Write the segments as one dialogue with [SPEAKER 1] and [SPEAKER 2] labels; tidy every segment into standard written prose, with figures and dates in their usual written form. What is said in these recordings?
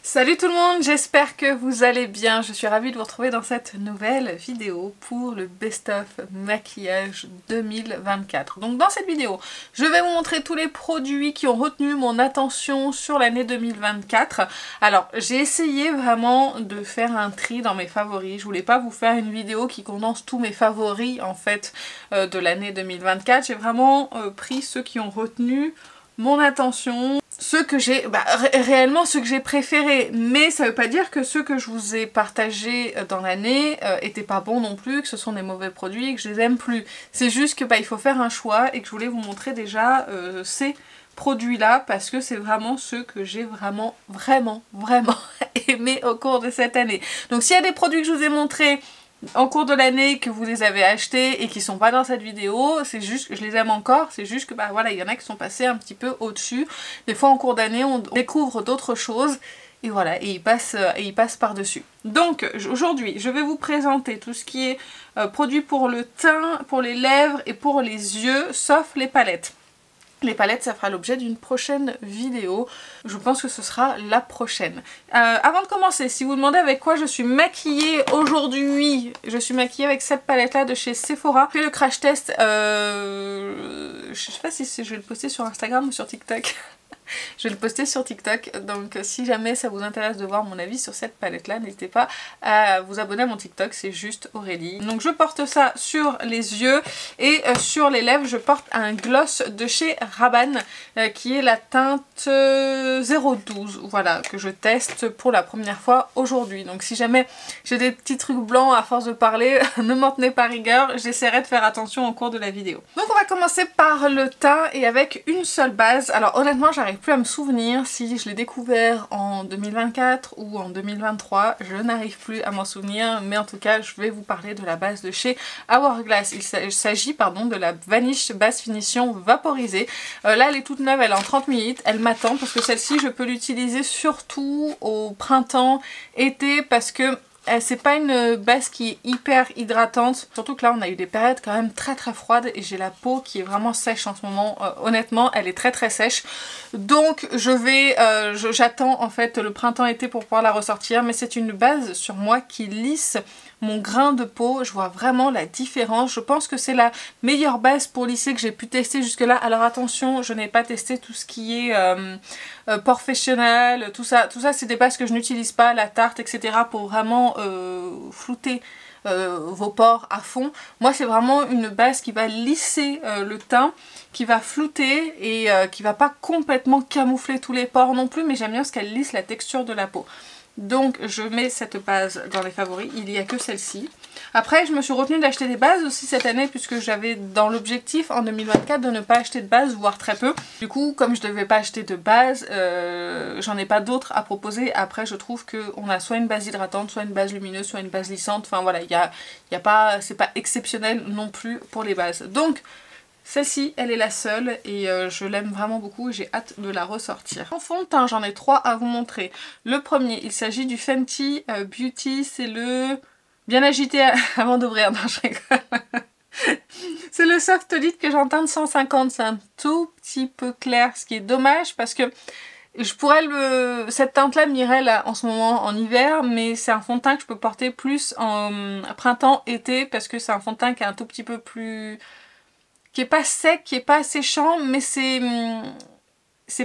[SPEAKER 1] Salut tout le monde, j'espère que vous allez bien. Je suis ravie de vous retrouver dans cette nouvelle vidéo pour le best-of maquillage 2024. Donc dans cette vidéo, je vais vous montrer tous les produits qui ont retenu mon attention sur l'année 2024. Alors j'ai essayé vraiment de faire un tri dans mes favoris. Je voulais pas vous faire une vidéo qui condense tous mes favoris en fait de l'année 2024. J'ai vraiment pris ceux qui ont retenu mon attention, ceux que j'ai, réellement ceux que j'ai préférés, mais ça veut pas dire que ceux que je vous ai partagés dans l'année étaient pas bons non plus, que ce sont des mauvais produits et que je les aime plus. C'est juste que il faut faire un choix et que je voulais vous montrer déjà ces produits-là parce que c'est vraiment ceux que j'ai vraiment aimé au cours de cette année. Donc s'il y a des produits que je vous ai montrés en cours de l'année que vous les avez achetés et qui sont pas dans cette vidéo, c'est juste que je les aime encore, c'est juste que voilà, il y en a qui sont passés un petit peu au-dessus. Des fois en cours d'année on découvre d'autres choses et voilà, et ils passent par-dessus. Donc aujourd'hui je vais vous présenter tout ce qui est produit pour le teint, pour les lèvres et pour les yeux, sauf les palettes. Les palettes, ça fera l'objet d'une prochaine vidéo. Je pense que ce sera la prochaine. Avant de commencer, si vous vous demandez avec quoi je suis maquillée aujourd'hui, je suis maquillée avec cette palette-là de chez Sephora. J'ai fait le crash test, je sais pas si je vais le poster sur Instagram ou sur TikTok. Je vais le poster sur TikTok, donc si jamais ça vous intéresse de voir mon avis sur cette palette là, n'hésitez pas à vous abonner à mon TikTok, c'est juste Aurélie. Donc je porte ça sur les yeux et sur les lèvres je porte un gloss de chez Rabanne qui est la teinte 012, voilà, que je teste pour la première fois aujourd'hui. Donc si jamais j'ai des petits trucs blancs à force de parler, ne m'en tenez pas rigueur, j'essaierai de faire attention au cours de la vidéo. Donc on va commencer par le teint et avec une seule base. Alors honnêtement j'arrive plus à me souvenir si je l'ai découvert en 2024 ou en 2023, je n'arrive plus à m'en souvenir, mais en tout cas je vais vous parler de la base de chez Hourglass. Il s'agit de la Vanish Base Finition Vaporisée. Là elle est toute neuve, elle est en 30 ml, elle m'attend parce que celle-ci je peux l'utiliser surtout au printemps, été, parce que c'est pas une base qui est hyper hydratante, surtout que là on a eu des périodes quand même très froides et j'ai la peau qui est vraiment sèche en ce moment, honnêtement elle est très sèche, donc j'attends en fait le printemps-été pour pouvoir la ressortir, mais c'est une base sur moi qui lisse mon grain de peau, je vois vraiment la différence. Je pense que c'est la meilleure base pour lisser que j'ai pu tester jusque là. Alors attention, je n'ai pas testé tout ce qui est Professionnel, tout ça c'est des bases que je n'utilise pas, la Tarte, etc. pour vraiment flouter vos pores à fond. Moi c'est vraiment une base qui va lisser le teint, qui va flouter et qui va pas complètement camoufler tous les pores non plus, mais j'aime bien parce qu'elle lisse la texture de la peau. Donc je mets cette base dans les favoris, il n'y a que celle-ci. Après je me suis retenue d'acheter des bases aussi cette année puisque j'avais dans l'objectif en 2024 de ne pas acheter de base, voire très peu. Du coup comme je ne devais pas acheter de base, j'en ai pas d'autres à proposer. Après je trouve qu'on a soit une base hydratante, soit une base lumineuse, soit une base lissante. Enfin voilà, c'est pas exceptionnel non plus pour les bases. Donc celle-ci, elle est la seule et je l'aime vraiment beaucoup et j'ai hâte de la ressortir. En fond de teint, j'en ai trois à vous montrer. Le premier, il s'agit du Fenty Beauty, c'est le bien agité avant d'ouvrir. Non, je rigole. C'est le Soft Lit que j'ai en teinte 150, c'est un tout petit peu clair, ce qui est dommage parce que je pourrais cette teinte-là m'irait là en ce moment en hiver, mais c'est un fond de teint que je peux porter plus en printemps-été parce que c'est un fond de teint qui est un tout petit peu plus, qui est pas sec, qui est pas séchant, mais c'est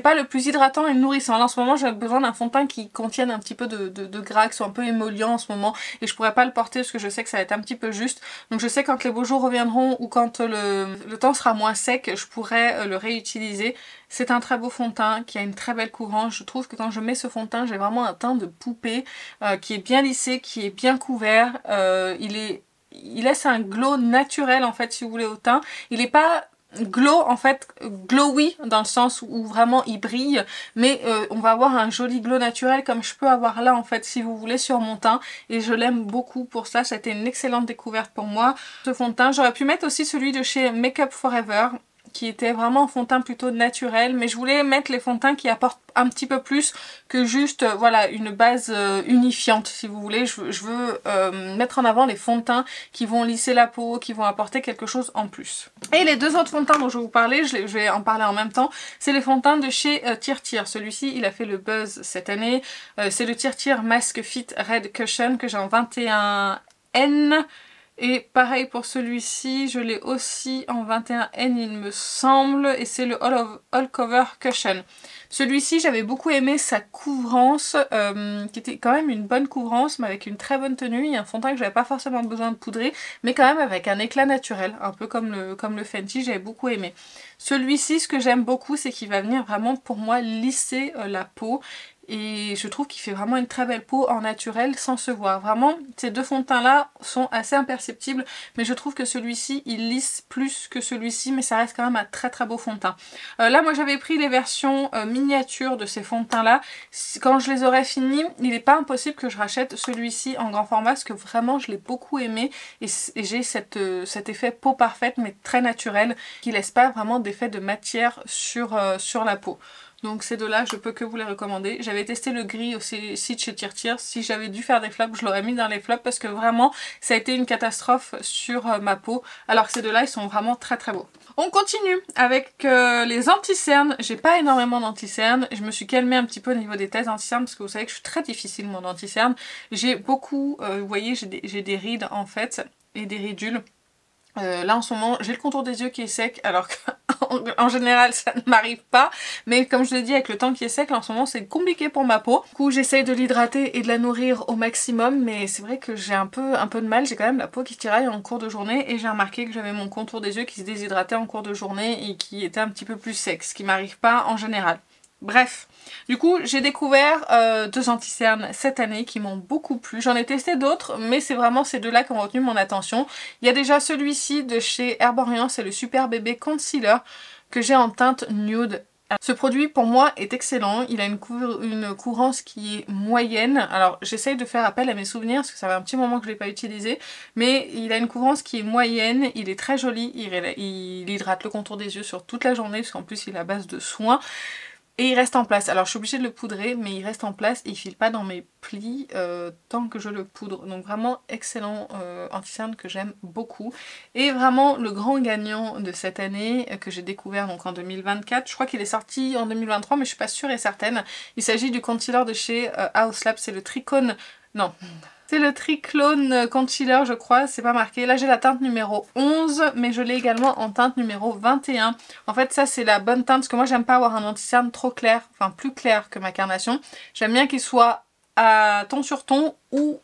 [SPEAKER 1] pas le plus hydratant et nourrissant. Là en ce moment j'ai besoin d'un fond de teint qui contienne un petit peu de gras, qui soit un peu émollient en ce moment, et je pourrais pas le porter parce que je sais que ça va être un petit peu juste. Donc je sais quand les beaux jours reviendront ou quand le temps sera moins sec, je pourrais le réutiliser. C'est un très beau fond de teint qui a une très belle couvrance. Je trouve que quand je mets ce fond de teint, j'ai vraiment un teint de poupée qui est bien lissé, qui est bien couvert. Il laisse un glow naturel en fait si vous voulez au teint. Il est pas glow en fait, glowy dans le sens où vraiment il brille, mais on va avoir un joli glow naturel comme je peux avoir là en fait si vous voulez sur mon teint, et je l'aime beaucoup pour ça. C'était une excellente découverte pour moi ce fond de teint. J'aurais pu mettre aussi celui de chez Make Up For Ever qui était vraiment un fond de teint plutôt naturel, mais je voulais mettre les fonds de teint qui apportent un petit peu plus que juste voilà une base unifiante si vous voulez. Je veux mettre en avant les fonds de teint qui vont lisser la peau, qui vont apporter quelque chose en plus. Et les deux autres fonds de teint dont je vais vous parler, je vais en parler en même temps, c'est les fonds de teint de chez TirTir. Celui-ci il a fait le buzz cette année, c'est le TirTir Mask Fit Red Cushion que j'ai en 21N. Et pareil pour celui-ci, je l'ai aussi en 21N il me semble, et c'est le All Cover Cushion. Celui-ci j'avais beaucoup aimé sa couvrance, qui était quand même une bonne couvrance mais avec une très bonne tenue. Il y a un fond de teint que j'avais pas forcément besoin de poudrer, mais quand même avec un éclat naturel, un peu comme le Fenty, j'avais beaucoup aimé. Celui-ci, ce que j'aime beaucoup, c'est qu'il va venir vraiment pour moi lisser la peau. Et je trouve qu'il fait vraiment une très belle peau en naturel sans se voir. Vraiment, ces deux fonds de teint là sont assez imperceptibles, mais je trouve que celui-ci il lisse plus que celui-ci, mais ça reste quand même un très très beau fond de teint. Là moi j'avais pris les versions miniatures de ces fonds de teint là. Quand je les aurai finis, il n'est pas impossible que je rachète celui-ci en grand format parce que vraiment je l'ai beaucoup aimé et j'ai cet effet peau parfaite mais très naturel qui laisse pas vraiment d'effet de matière sur la peau. Donc ces deux-là, je peux que vous les recommander. J'avais testé le gris aussi de chez TirTir. Si j'avais dû faire des flops, je l'aurais mis dans les flops parce que vraiment, ça a été une catastrophe sur ma peau. Alors que ces deux-là, ils sont vraiment très très beaux. On continue avec les anti-cernes. J'ai pas énormément d'anti-cernes. Je me suis calmée un petit peu au niveau des tests anti-cernes parce que vous savez que je suis très difficile mon anti-cernes. J'ai beaucoup, vous voyez, j'ai des rides en fait et des ridules. Là en ce moment j'ai le contour des yeux qui est sec alors qu'en général ça ne m'arrive pas, mais comme je l'ai dit avec le temps qui est sec là, en ce moment c'est compliqué pour ma peau. Du coup j'essaye de l'hydrater et de la nourrir au maximum, mais c'est vrai que j'ai un peu de mal, j'ai quand même la peau qui tiraille en cours de journée et j'ai remarqué que j'avais mon contour des yeux qui se déshydratait en cours de journée et qui était un petit peu plus sec, ce qui m'arrive pas en général. Bref, du coup j'ai découvert deux anti-cernes cette année qui m'ont beaucoup plu. J'en ai testé d'autres mais c'est vraiment ces deux là qui ont retenu mon attention. Il y a déjà celui-ci de chez Herborian, c'est le Super Bébé Concealer que j'ai en teinte nude. Ce produit pour moi est excellent, il a une couvrance qui est moyenne. Alors j'essaye de faire appel à mes souvenirs parce que ça fait un petit moment que je ne l'ai pas utilisé, mais il a une couvrance qui est moyenne, il est très joli, il hydrate le contour des yeux sur toute la journée parce qu'en plus il est à base de soins. Et il reste en place. Alors je suis obligée de le poudrer mais il reste en place et il file pas dans mes plis tant que je le poudre. Donc vraiment excellent anti-cerne que j'aime beaucoup. Et vraiment le grand gagnant de cette année que j'ai découvert donc en 2024. Je crois qu'il est sorti en 2023 mais je suis pas sûre et certaine. Il s'agit du concealer de chez Haus Labs. C'est le Tricone... Non... C'est le Triclone Concealer je crois, c'est pas marqué. Là j'ai la teinte numéro 11 mais je l'ai également en teinte numéro 21. En fait ça c'est la bonne teinte parce que moi j'aime pas avoir un anti-cerne trop clair, enfin plus clair que ma carnation. J'aime bien qu'il soit à ton sur ton ou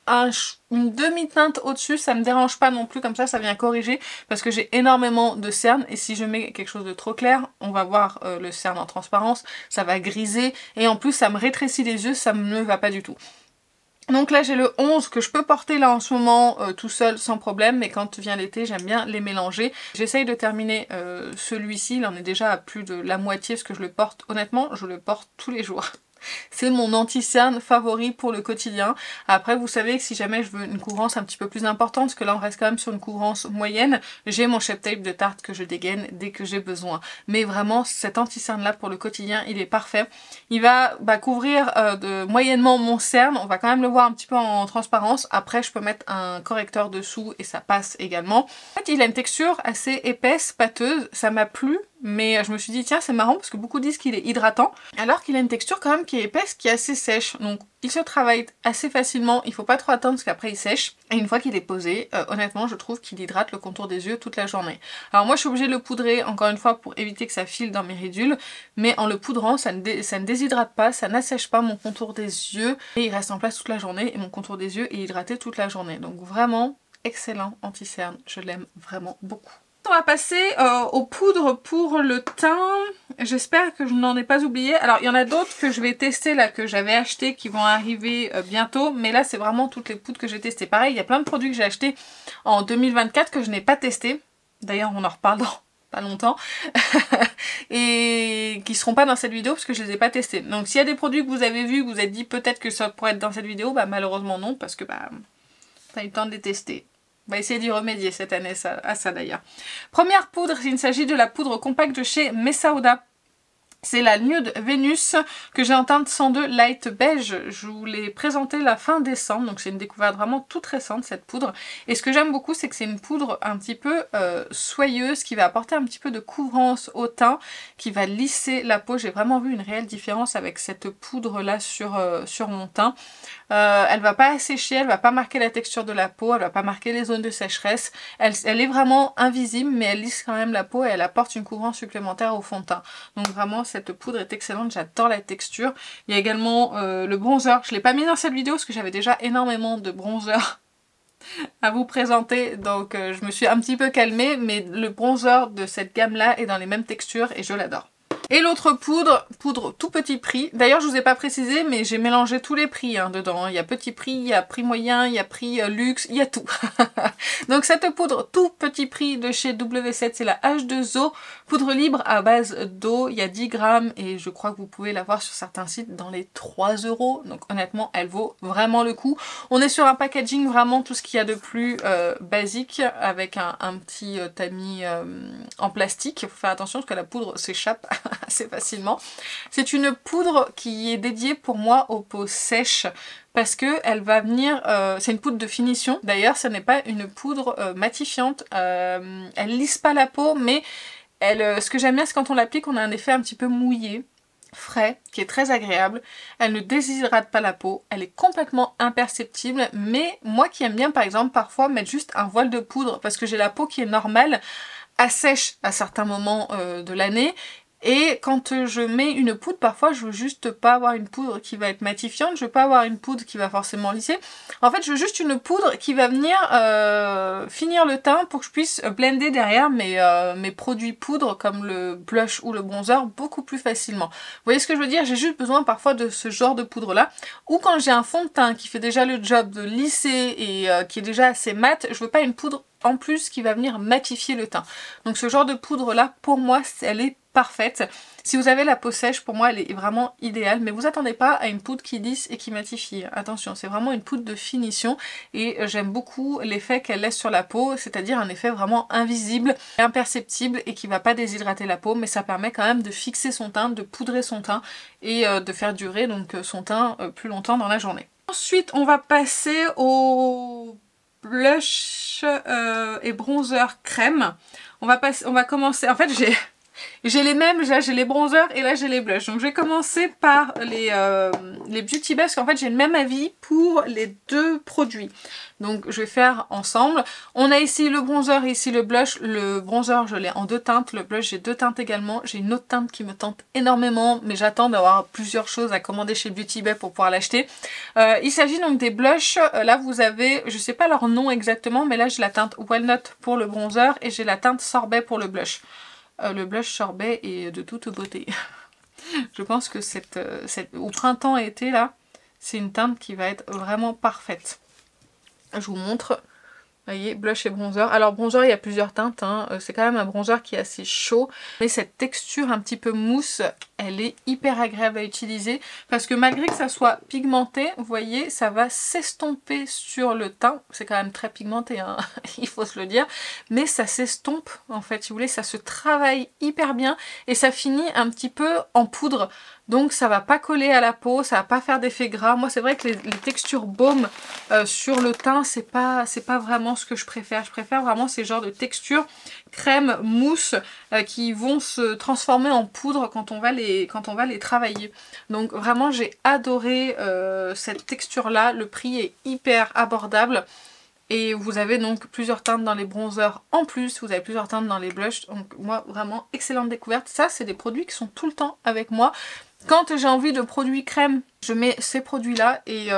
[SPEAKER 1] une demi-teinte au-dessus, ça me dérange pas non plus, comme ça vient corriger parce que j'ai énormément de cernes et si je mets quelque chose de trop clair, on va voir le cerne en transparence, ça va griser et en plus ça me rétrécit les yeux, ça ne va pas du tout. Donc là j'ai le 11 que je peux porter là en ce moment tout seul sans problème, mais quand vient l'été j'aime bien les mélanger. J'essaye de terminer celui-ci, il en est déjà à plus de la moitié parce que je le porte, honnêtement je le porte tous les jours. C'est mon anti-cerne favori pour le quotidien. Après vous savez que si jamais je veux une couvrance un petit peu plus importante, parce que là on reste quand même sur une couvrance moyenne, j'ai mon Shape Tape de Tarte que je dégaine dès que j'ai besoin. Mais vraiment cet anti-cerne là pour le quotidien il est parfait. Il va couvrir moyennement mon cerne, on va quand même le voir un petit peu en transparence. Après je peux mettre un correcteur dessous et ça passe également. En fait il a une texture assez épaisse, pâteuse, ça m'a plu. Mais je me suis dit tiens c'est marrant parce que beaucoup disent qu'il est hydratant alors qu'il a une texture quand même qui est épaisse, qui est assez sèche, donc il se travaille assez facilement, il faut pas trop attendre parce qu'après il sèche et une fois qu'il est posé, honnêtement je trouve qu'il hydrate le contour des yeux toute la journée. Alors moi je suis obligée de le poudrer encore une fois pour éviter que ça file dans mes ridules, mais en le poudrant ça ne déshydrate pas, ça n'assèche pas mon contour des yeux et il reste en place toute la journée et mon contour des yeux est hydraté toute la journée, donc vraiment excellent anti-cerne, je l'aime vraiment beaucoup. On va passer aux poudres pour le teint. J'espère que je n'en ai pas oublié. Alors il y en a d'autres que je vais tester là, que j'avais acheté, qui vont arriver bientôt. Mais là c'est vraiment toutes les poudres que j'ai testées. Pareil, il y a plein de produits que j'ai achetés en 2024 que je n'ai pas testés. D'ailleurs on en reparle dans pas longtemps. Et qui seront pas dans cette vidéo parce que je les ai pas testés. Donc s'il y a des produits que vous avez vus, que vous vous êtes dit peut-être que ça pourrait être dans cette vidéo, bah malheureusement non. Parce que pas eu le temps de les tester. On va essayer d'y remédier cette année à ça d'ailleurs. Première poudre, il s'agit de la poudre compacte de chez Messauda. C'est la Nude Venus que j'ai en teinte 102 Light Beige. Je vous l'ai présentée la fin décembre, donc c'est une découverte vraiment toute récente cette poudre. Et ce que j'aime beaucoup, c'est que c'est une poudre un petit peu soyeuse qui va apporter un petit peu de couvrance au teint, qui va lisser la peau. J'ai vraiment vu une réelle différence avec cette poudre là sur mon teint. Elle va pas assécher, elle va pas marquer la texture de la peau, elle va pas marquer les zones de sécheresse. Elle est vraiment invisible, mais elle lisse quand même la peau et elle apporte une couvrance supplémentaire au fond de teint. Donc vraiment, cette poudre est excellente, j'adore la texture. Il y a également le bronzer. Je l'ai pas mis dans cette vidéo parce que j'avais déjà énormément de bronzer à vous présenter, donc je me suis un petit peu calmée, mais le bronzer de cette gamme là est dans les mêmes textures et je l'adore. Et l'autre poudre tout petit prix. D'ailleurs, je vous ai pas précisé, mais j'ai mélangé tous les prix dedans. Il y a petit prix, il y a prix moyen, il y a prix luxe, il y a tout. Donc cette poudre tout petit prix de chez W7, c'est la H2O, poudre libre à base d'eau. Il y a 10 grammes et je crois que vous pouvez la voir sur certains sites dans les 3 €. Donc honnêtement, elle vaut vraiment le coup. On est sur un packaging vraiment tout ce qu'il y a de plus basique, avec un petit tamis en plastique. Il faut faire attention parce que la poudre s'échappe assez facilement. C'est une poudre qui est dédiée pour moi aux peaux sèches parce que elle va venir, c'est une poudre de finition. D'ailleurs, ce n'est pas une poudre matifiante. Elle lisse pas la peau, mais ce que j'aime bien, c'est quand on l'applique, on a un effet un petit peu mouillé, frais, qui est très agréable. Elle ne déshydrate pas la peau, elle est complètement imperceptible, mais moi qui aime bien par exemple parfois mettre juste un voile de poudre parce que j'ai la peau qui est normale, assèche à certains moments de l'année. Et quand je mets une poudre, parfois je veux juste pas avoir une poudre qui va être matifiante, je veux pas avoir une poudre qui va forcément lisser. En fait, je veux juste une poudre qui va venir finir le teint pour que je puisse blender derrière mes produits poudre comme le blush ou le bronzer beaucoup plus facilement. Vous voyez ce que je veux dire? J'ai juste besoin parfois de ce genre de poudre là. Ou quand j'ai un fond de teint qui fait déjà le job de lisser et qui est déjà assez mat, je veux pas une poudre en plus qui va venir matifier le teint. Donc ce genre de poudre là, pour moi, elle est parfaite. Si vous avez la peau sèche, pour moi elle est vraiment idéale, mais vous attendez pas à une poudre qui lisse et qui matifie. Attention, c'est vraiment une poudre de finition et j'aime beaucoup l'effet qu'elle laisse sur la peau, c'est-à-dire un effet vraiment invisible, imperceptible et qui va pas déshydrater la peau, mais ça permet quand même de fixer son teint, de poudrer son teint et de faire durer donc son teint plus longtemps dans la journée. Ensuite, on va passer au blush et bronzer crème. On va commencer, en fait j'ai les mêmes, là j'ai les bronzers et là j'ai les blushs. Donc je vais commencer par les Beauty Bay parce qu'en fait j'ai le même avis pour les deux produits. Donc je vais faire ensemble. On a ici le bronzer et ici le blush. Le bronzer je l'ai en 2 teintes, le blush j'ai 2 teintes également. J'ai une autre teinte qui me tente énormément mais j'attends d'avoir plusieurs choses à commander chez Beauty Bay pour pouvoir l'acheter. Il s'agit donc des blushs. Là vous avez, je sais pas leur nom exactement, mais là j'ai la teinte Walnut pour le bronzer et j'ai la teinte Sorbet pour le blush. Le blush sorbet est de toute beauté. Je pense que au printemps et été là, c'est une teinte qui va être vraiment parfaite. Je vous montre. Vous voyez, blush et bronzer. Alors bronzer, il y a plusieurs teintes, hein. C'est quand même un bronzer qui est assez chaud. Mais cette texture un petit peu mousse, elle est hyper agréable à utiliser. Parce que malgré que ça soit pigmenté, vous voyez, ça va s'estomper sur le teint. C'est quand même très pigmenté, hein, il faut se le dire. Mais ça s'estompe, en fait, si vous voulez, ça se travaille hyper bien. Et ça finit un petit peu en poudre. Donc ça va pas coller à la peau, ça va pas faire d'effet gras. Moi c'est vrai que les textures baume sur le teint, c'est pas vraiment ce que je préfère. Je préfère vraiment ces genres de textures crème, mousse qui vont se transformer en poudre quand on va les travailler. Donc vraiment j'ai adoré cette texture là. Le prix est hyper abordable. Et vous avez donc plusieurs teintes dans les bronzers en plus, vous avez plusieurs teintes dans les blushs. Donc moi vraiment excellente découverte. Ça c'est des produits qui sont tout le temps avec moi. Quand j'ai envie de produits crème, je mets ces produits là et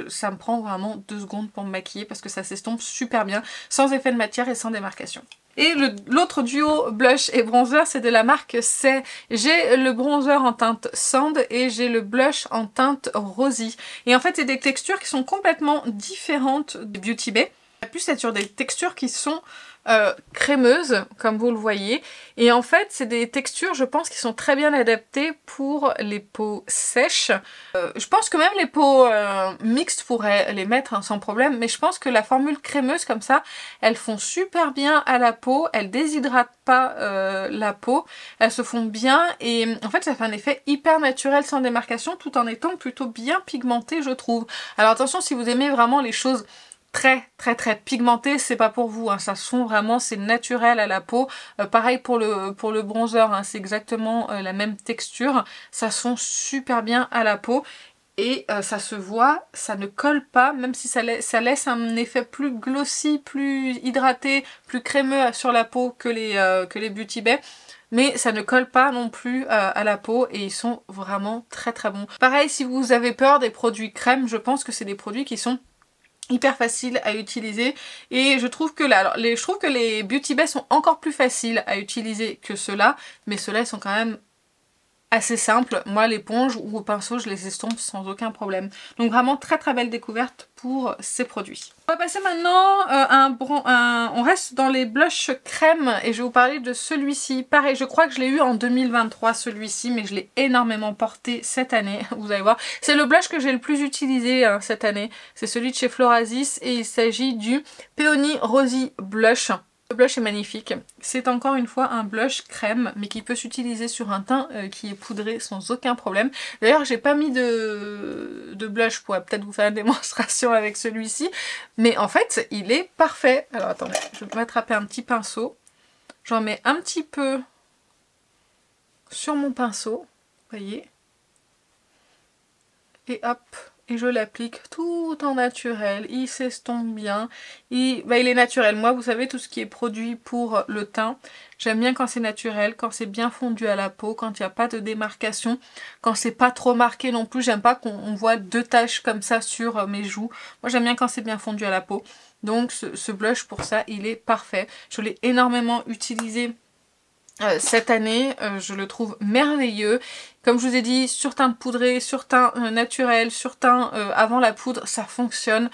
[SPEAKER 1] ça me prend vraiment 2 secondes pour me maquiller parce que ça s'estompe super bien, sans effet de matière et sans démarcation. Et l'autre duo blush et bronzer, c'est de la marque C'est. J'ai le bronzer en teinte Sand et j'ai le blush en teinte Rosy. Et en fait, c'est des textures qui sont complètement différentes de Beauty Bay. Plus c'est sur des textures qui sont crémeuses, comme vous le voyez. Et en fait, c'est des textures, je pense, qui sont très bien adaptées pour les peaux sèches. Je pense que même les peaux mixtes pourraient les mettre hein, sans problème, mais je pense que la formule crémeuse comme ça, elles font super bien à la peau, elles déshydratent pas la peau, elles se font bien et en fait ça fait un effet hyper naturel sans démarcation tout en étant plutôt bien pigmenté, je trouve. Alors attention, si vous aimez vraiment les choses très pigmenté, c'est pas pour vous, hein. Ça se fond vraiment, c'est naturel à la peau. Pareil pour le bronzer, hein. C'est exactement la même texture, ça se fond super bien à la peau et ça se voit, ça ne colle pas, même si ça laisse un effet plus glossy, plus hydraté, plus crémeux sur la peau que les Beauty Bay. Mais ça ne colle pas non plus à la peau et ils sont vraiment très bons. Pareil, si vous avez peur des produits crème, je pense que c'est des produits qui sont hyper facile à utiliser et je trouve que là, alors je trouve que les Beauty Bay sont encore plus faciles à utiliser que ceux-là, mais ceux-là ils sont quand même assez simples. Moi l'éponge ou au pinceau je les estompe sans aucun problème. Donc vraiment très belle découverte pour ces produits. On va passer maintenant on reste dans les blushs crème et je vais vous parler de celui-ci. Pareil, je crois que je l'ai eu en 2023 celui-ci, mais je l'ai énormément porté cette année, vous allez voir. C'est le blush que j'ai le plus utilisé cette année, c'est celui de chez Florasis et il s'agit du Peony Rosy Blush. Le blush est magnifique, c'est encore une fois un blush crème mais qui peut s'utiliser sur un teint qui est poudré sans aucun problème. D'ailleurs j'ai pas mis de blush, je pourrais peut-être vous faire une démonstration avec celui-ci, mais en fait il est parfait. Alors attendez, je vais m'attraper un petit pinceau, j'en mets un petit peu sur mon pinceau, vous voyez, et hop, et je l'applique tout en naturel, il s'estompe bien, il est naturel. Moi vous savez, tout ce qui est produit pour le teint, j'aime bien quand c'est naturel, quand c'est bien fondu à la peau, quand il n'y a pas de démarcation, quand c'est pas trop marqué non plus, j'aime pas qu'on voit deux taches comme ça sur mes joues. Moi j'aime bien quand c'est bien fondu à la peau, donc ce blush pour ça il est parfait. Je l'ai énormément utilisé cette année, je le trouve merveilleux. Comme je vous ai dit, sur teint poudré, sur teint naturel, sur teint avant la poudre, ça fonctionne.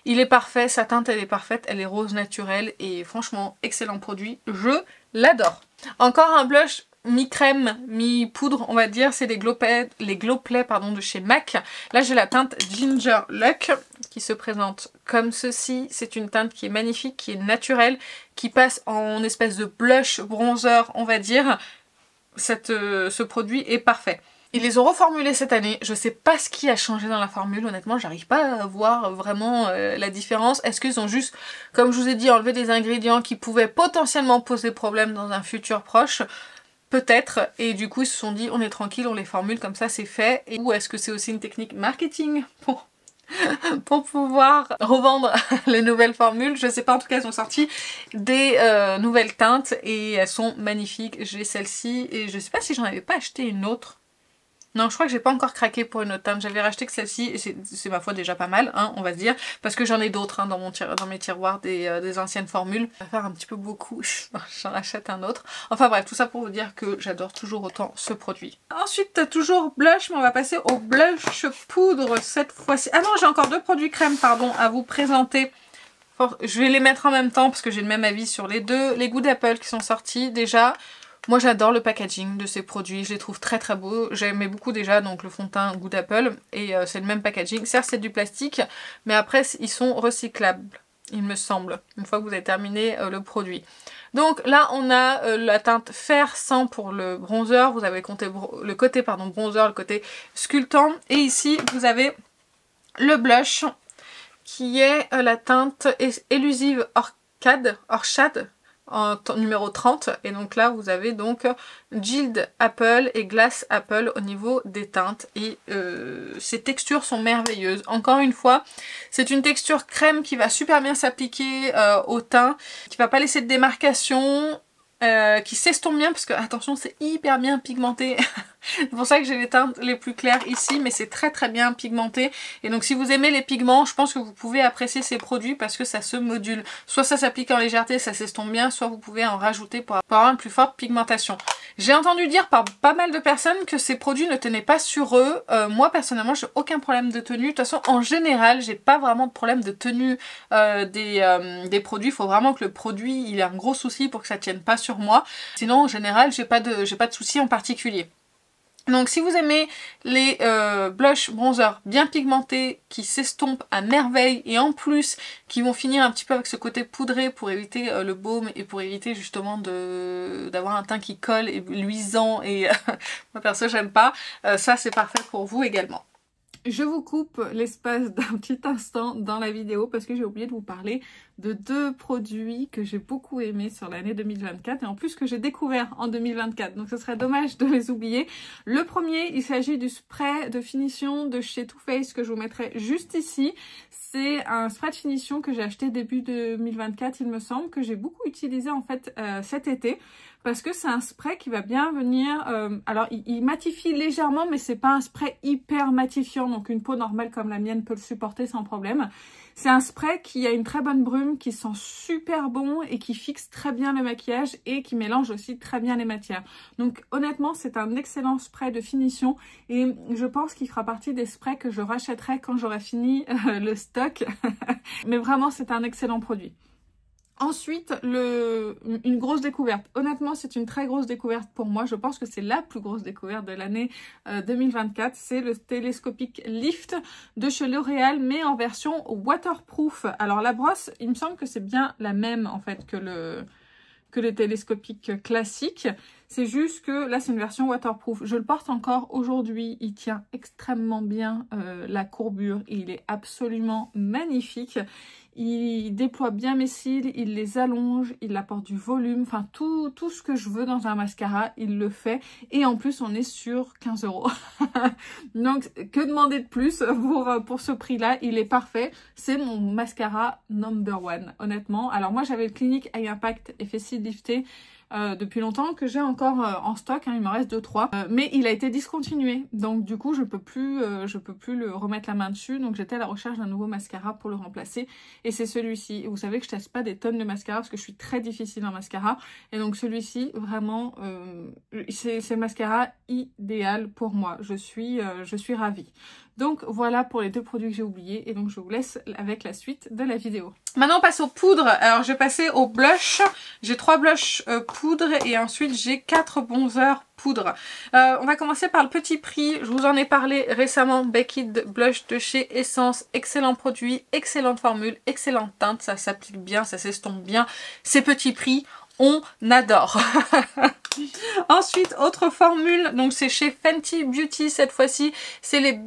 [SPEAKER 1] Il est parfait, sa teinte elle est parfaite, elle est rose naturelle et franchement excellent produit, je l'adore. Encore un blush mi-crème, mi-poudre on va dire, c'est les Glow Play de chez MAC. Là j'ai la teinte Ginger Luck qui se présente comme ceci. C'est une teinte qui est magnifique, qui est naturelle, qui passe en espèce de blush bronzer on va dire. Ce produit est parfait. Ils les ont reformulés cette année, je sais pas ce qui a changé dans la formule, honnêtement j'arrive pas à voir vraiment la différence. Est-ce qu'ils ont juste, comme je vous ai dit, enlevé des ingrédients qui pouvaient potentiellement poser problème dans un futur proche? Peut-être, et du coup ils se sont dit on est tranquille, on les formule comme ça c'est fait. Ou est-ce que c'est aussi une technique marketing pour pouvoir revendre les nouvelles formules? Je sais pas, en tout cas elles ont sorti des nouvelles teintes et elles sont magnifiques. J'ai celle-ci et je sais pas si j'en avais pas acheté une autre. Non, je crois que j'ai pas encore craqué pour une autre teinte. J'avais racheté que celle-ci et c'est ma foi déjà pas mal, hein, on va se dire. Parce que j'en ai d'autres hein, dans mes tiroirs des anciennes formules. Ça va faire un petit peu beaucoup, j'en achète un autre. Enfin bref, tout ça pour vous dire que j'adore toujours autant ce produit. Ensuite, toujours blush, mais on va passer au blush poudre cette fois-ci. Ah non, j'ai encore deux produits crème, pardon, à vous présenter. Je vais les mettre en même temps parce que j'ai le même avis sur les deux. Les Good Apple qui sont sortis déjà. Moi j'adore le packaging de ces produits, je les trouve très beaux. J'aimais beaucoup déjà donc le fond de teint Good Apple et c'est le même packaging. Certes c'est du plastique mais après ils sont recyclables il me semble, une fois que vous avez terminé le produit. Donc là on a la teinte Fer 100 pour le bronzer, vous avez le côté bronzer, le côté sculptant. Et ici vous avez le qui est la teinte Elusive Orchard en numéro 30 et donc là vous avez donc Jilted Apple et Glass Apple au niveau des teintes et ces textures sont merveilleuses. Encore une fois c'est une texture crème qui va super bien s'appliquer au teint, qui va pas laisser de démarcation, qui s'estompe bien parce que attention c'est hyper bien pigmenté C'est pour ça que j'ai les teintes les plus claires ici, mais c'est très très bien pigmenté. Et donc si vous aimez les pigments, je pense que vous pouvez apprécier ces produits parce que ça se module. Soit ça s'applique en légèreté, ça s'estompe bien, soit vous pouvez en rajouter pour avoir une plus forte pigmentation. J'ai entendu dire par pas mal de personnes que ces produits ne tenaient pas sur eux. Moi personnellement, j'ai aucun problème de tenue. De toute façon, en général, j'ai pas vraiment de problème de tenue des produits. Il faut vraiment que le produit il ait un gros souci pour que ça tienne pas sur moi. Sinon, en général, j'ai pas de souci en particulier. Donc si vous aimez les blush bronzers bien pigmentés qui s'estompent à merveille et en plus qui vont finir un petit peu avec ce côté poudré pour éviter le baume et pour éviter justement d'avoir un teint qui colle et luisant et moi perso j'aime pas, ça c'est parfait pour vous également. Je vous coupe l'espace d'un petit instant dans la vidéo parce que j'ai oublié de vous parler de 2 produits que j'ai beaucoup aimés sur l'année 2024 et en plus que j'ai découvert en 2024. Donc ce serait dommage de les oublier. Le premier, il s'agit du spray de finition de chez Too Faced que je vous mettrai juste ici. C'est un spray de finition que j'ai acheté début 2024, il me semble, que j'ai beaucoup utilisé en fait cet été. Parce que c'est un spray qui va bien venir, alors il matifie légèrement mais c'est pas un spray hyper matifiant, donc une peau normale comme la mienne peut le supporter sans problème. C'est un spray qui a une très bonne brume, qui sent super bon et qui fixe très bien le maquillage et qui mélange aussi très bien les matières. Donc honnêtement c'est un excellent spray de finition et je pense qu'il fera partie des sprays que je rachèterai quand j'aurai fini le stock. Mais vraiment c'est un excellent produit. Ensuite, une grosse découverte. Honnêtement, c'est une très grosse découverte pour moi. Je pense que c'est la plus grosse découverte de l'année 2024. C'est le télescopique Lift de chez L'Oréal, mais en version waterproof. Alors la brosse, il me semble que c'est bien la même en fait que le télescopique classique. C'est juste que là, c'est une version waterproof. Je le porte encore aujourd'hui. Il tient extrêmement bien la courbure et il est absolument magnifique. Il déploie bien mes cils, il les allonge, il apporte du volume. Enfin, tout ce que je veux dans un mascara, il le fait. Et en plus, on est sur 15 €. Donc, que demander de plus pour ce prix-là? Il est parfait. C'est mon mascara #1, honnêtement. Alors moi, j'avais le Clinique Eye Impact Effet Cils Lifté depuis longtemps que j'ai encore en stock, hein, il me reste 2-3, mais il a été discontinué, donc du coup je peux plus le remettre la main dessus, donc j'étais à la recherche d'un nouveau mascara pour le remplacer et c'est celui-ci. Vous savez que je teste pas des tonnes de mascara parce que je suis très difficile en mascara et donc celui-ci vraiment c'est le mascara idéal pour moi, je suis ravie. Donc voilà pour les 2 produits que j'ai oubliés et donc je vous laisse avec la suite de la vidéo. Maintenant on passe aux poudres. Alors je vais passer au blush. J'ai 3 blushs poudre et ensuite j'ai 4 bronzers poudre. On va commencer par le petit prix. Je vous en ai parlé récemment. Baked Blush de chez Essence. Excellent produit, excellente formule, excellente teinte. Ça s'applique bien, ça s'estompe bien. Ces petits prix, on adore. Ensuite, autre formule. Donc c'est chez Fenty Beauty cette fois-ci. C'est les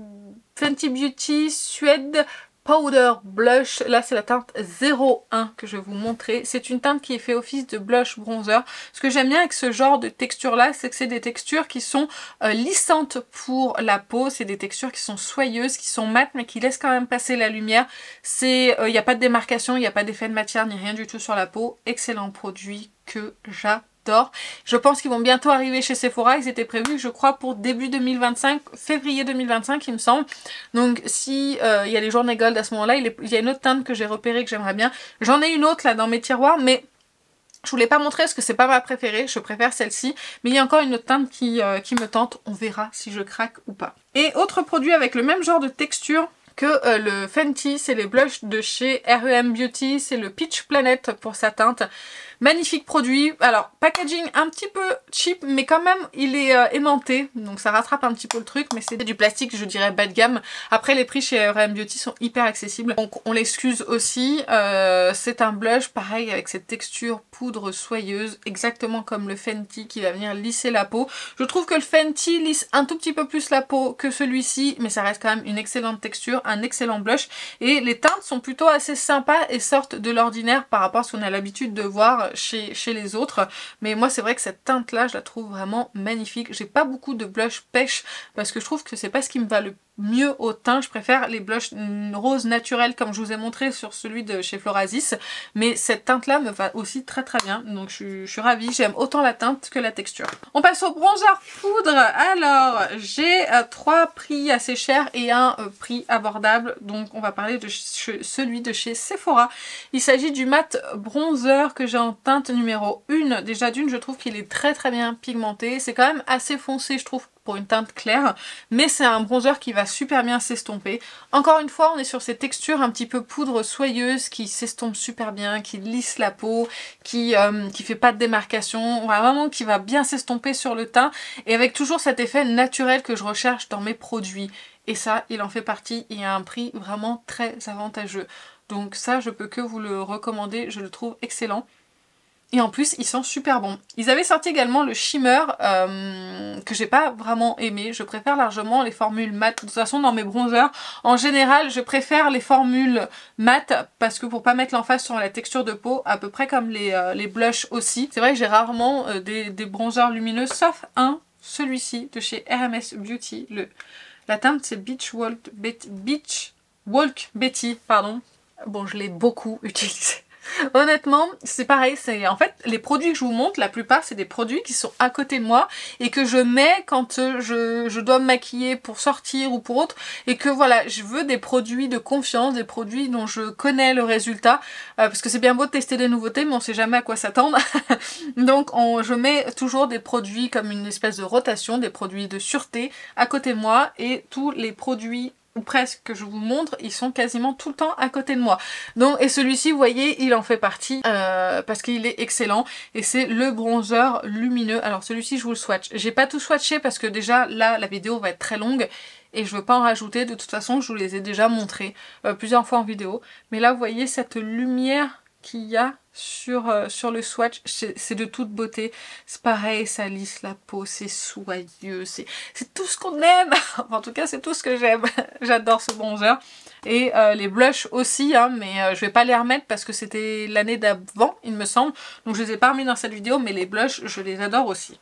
[SPEAKER 1] Fenty Beauty Suede Powder Blush. Là c'est la teinte 01 que je vais vous montrer. C'est une teinte qui est fait office de blush bronzer. Ce que j'aime bien avec ce genre de texture là, c'est que c'est des textures qui sont lissantes pour la peau. C'est des textures qui sont soyeuses, qui sont mates mais qui laissent quand même passer la lumière. Il n'y a pas de démarcation, il n'y a pas d'effet de matière ni rien du tout sur la peau. Excellent produit que j'adore. Je pense qu'ils vont bientôt arriver chez Sephora. Ils étaient prévus, je crois, pour début 2025, février 2025, il me semble. Donc, si il y a les journées gold à ce moment-là, il y a une autre teinte que j'ai repérée que j'aimerais bien. J'en ai une autre là dans mes tiroirs, mais je vous l'ai pas montré parce que c'est pas ma préférée. Je préfère celle-ci. Mais il y a encore une autre teinte qui me tente. On verra si je craque ou pas. Et autre produit avec le même genre de texture que le Fenty, c'est les blushs de chez REM Beauty, c'est le Peach Planet pour sa teinte. Magnifique produit. Alors, packaging un petit peu cheap, mais quand même, il est aimanté. Donc ça rattrape un petit peu le truc, mais c'est du plastique, je dirais, bas de gamme. Après, les prix chez REM Beauty sont hyper accessibles. Donc on l'excuse aussi. C'est un blush, pareil, avec cette texture poudre soyeuse, exactement comme le Fenty qui va venir lisser la peau. Je trouve que le Fenty lisse un tout petit peu plus la peau que celui-ci, mais ça reste quand même une excellente texture. un excellent blush. Et les teintes sont plutôt assez sympas et sortent de l'ordinaire par rapport à ce qu'on a l'habitude de voir chez les autres. Mais moi c'est vrai que cette teinte là je la trouve vraiment magnifique. J'ai pas beaucoup de blush pêche parce que je trouve que c'est pas ce qui me va le mieux au teint. Je préfère les blushs roses naturels comme je vous ai montré sur celui de chez Florasis, mais cette teinte là me va aussi très très bien, donc je suis ravie. J'aime autant la teinte que la texture. On passe au bronzer poudre. Alors j'ai 3 prix assez chers et un prix abordable, donc on va parler de celui de chez Sephora. Il s'agit du mat bronzer que j'ai en teinte numéro 1. Déjà d'une, je trouve qu'il est très très bien pigmenté, c'est quand même assez foncé je trouve pour une teinte claire, mais c'est un bronzer qui va super bien s'estomper. Encore une fois, on est sur ces textures un petit peu poudre soyeuse qui s'estompent super bien, qui lisse la peau, qui fait pas de démarcation, vraiment qui va bien s'estomper sur le teint et avec toujours cet effet naturel que je recherche dans mes produits. Et ça, il en fait partie et à un prix vraiment très avantageux. Donc ça, je peux que vous le recommander, je le trouve excellent. Et en plus, ils sont super bons. Ils avaient sorti également le shimmer que j'ai pas vraiment aimé. Je préfère largement les formules mat. De toute façon, dans mes bronzers, en général, je préfère les formules mat parce que pour pas mettre l'emphase sur la texture de peau, à peu près comme les blushs aussi. C'est vrai que j'ai rarement des bronzers lumineux, sauf celui-ci de chez RMS Beauty. La teinte, c'est Beach Walk Betty, pardon. Bon, je l'ai beaucoup utilisé. Honnêtement, c'est pareil, c'est en fait les produits que je vous montre, la plupart c'est des produits qui sont à côté de moi et que je mets quand je dois me maquiller pour sortir ou pour autre et que voilà, je veux des produits de confiance, des produits dont je connais le résultat parce que c'est bien beau de tester des nouveautés mais on sait jamais à quoi s'attendre. Donc je mets toujours des produits comme une espèce de rotation, des produits de sûreté à côté de moi et tous les produits ou presque que je vous montre, ils sont quasiment tout le temps à côté de moi. Donc, et celui-ci, vous voyez, il en fait partie parce qu'il est excellent et c'est le bronzer lumineux. Alors celui-ci, je vous le swatch. J'ai pas tout swatché parce que déjà là, la vidéo va être très longue et je veux pas en rajouter. De toute façon, je vous les ai déjà montrés plusieurs fois en vidéo. Mais là, vous voyez cette lumière qu'il y a sur le swatch, c'est de toute beauté. C'est pareil, ça lisse la peau, c'est soyeux, c'est tout ce qu'on aime. En tout cas, c'est tout ce que j'aime. J'adore ce bronzer. Et les blushs aussi, hein, mais je vais pas les remettre parce que c'était l'année d'avant, il me semble. Donc je les ai pas remis dans cette vidéo, mais les blushs, je les adore aussi.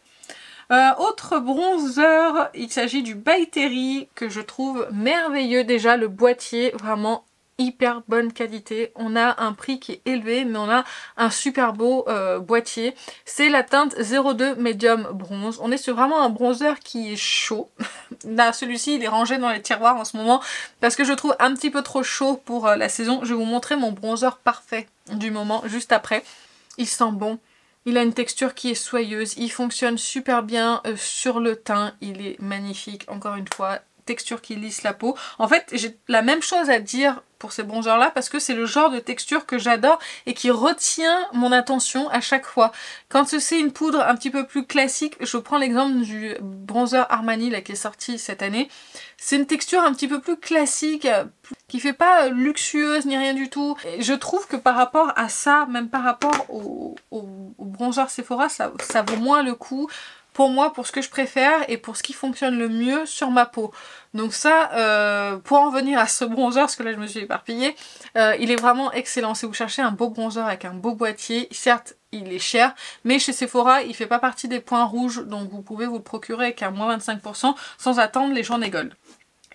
[SPEAKER 1] Autre bronzer, il s'agit du By Terry que je trouve merveilleux. Déjà le boîtier, vraiment hyper bonne qualité. On a un prix qui est élevé mais on a un super beau boîtier. C'est la teinte 02 Medium Bronze. On est sur vraiment un bronzer qui est chaud. Là celui-ci il est rangé dans les tiroirs en ce moment parce que je trouve un petit peu trop chaud pour la saison. Je vais vous montrer mon bronzer parfait du moment juste après. Il sent bon. Il a une texture qui est soyeuse. Il fonctionne super bien sur le teint. Il est magnifique encore une fois. Texture qui lisse la peau. En fait, j'ai la même chose à dire pour ces bronzers là parce que c'est le genre de texture que j'adore et qui retient mon attention à chaque fois. Quand c'est une poudre un petit peu plus classique, je prends l'exemple du bronzer Armani là qui est sorti cette année. C'est une texture un petit peu plus classique, qui fait pas luxueuse ni rien du tout. Et je trouve que par rapport à ça, même par rapport au bronzer Sephora, ça vaut moins le coup. Pour moi, pour ce que je préfère et pour ce qui fonctionne le mieux sur ma peau. Donc ça, pour en venir à ce bronzer, parce que là je me suis éparpillée, il est vraiment excellent. Si vous cherchez un beau bronzer avec un beau boîtier, certes il est cher, mais chez Sephora il fait pas partie des points rouges, donc vous pouvez vous le procurer avec un moins 25% sans attendre les journées gold.